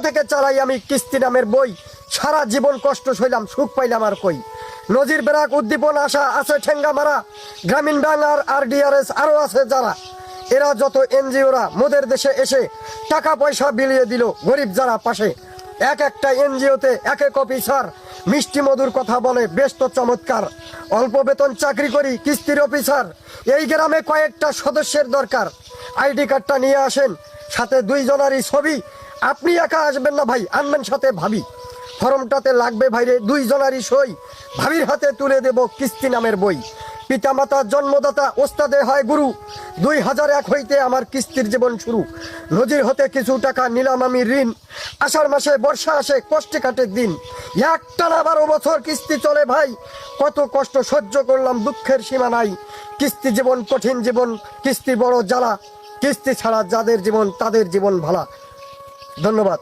থেকে চালাই আমি কিস্তি নামের বই। সারা জীবন কষ্ট সইলাম, সুখ পাইলাম আর কই। নজির বেরাক উদ্দীপন আশা আছে ঠেঙ্গা মারা, গ্রামীণ ব্যাংক আর RDRS আরও আছে যারা। এরা যত এনজিওরা মোদের দেশে এসে টাকা পয়সা বিলিয়ে দিল গরিব যারা পাশে। এক একটা এনজিওতে এক এক অফিসার মিষ্টি মধুর কথা বলে, বেশ তো চমৎকার। অল্প বেতন চাকরি করি কিস্তির অফিসার। এই গ্রামে কয়েকটা সদস্যের দরকার, ID কার্ডটা নিয়ে আসেন, সাথে 2 জনারই ছবি। আপনি একা আসবেন না ভাই, আনবেন সাথে ভাবি। ফর্মটাতে লাগবে ভাইরে 2 জনারই সই, ভাবির হাতে তুলে দেব কিস্তি নামের বই। পিতামাতা জন্মদাতা ওস্তাদে হয় গুরু, 2001 হইতে আমার কিস্তির জীবন শুরু। নজির হতে কিছু টাকা নিলাম আমি ঋণ, আষাঢ় মাসে বর্ষা আসে কষ্টে কাটে দিন। একটানা 12 বছর কিস্তি চলে ভাই, কত কষ্ট সহ্য করলাম দুঃখের সীমা নাই। কিস্তি জীবন কঠিন জীবন, কিস্তি বড় জ্বালা, কিস্তি ছাড়া যাদের জীবন তাদের জীবন ভালা। ধন্যবাদ।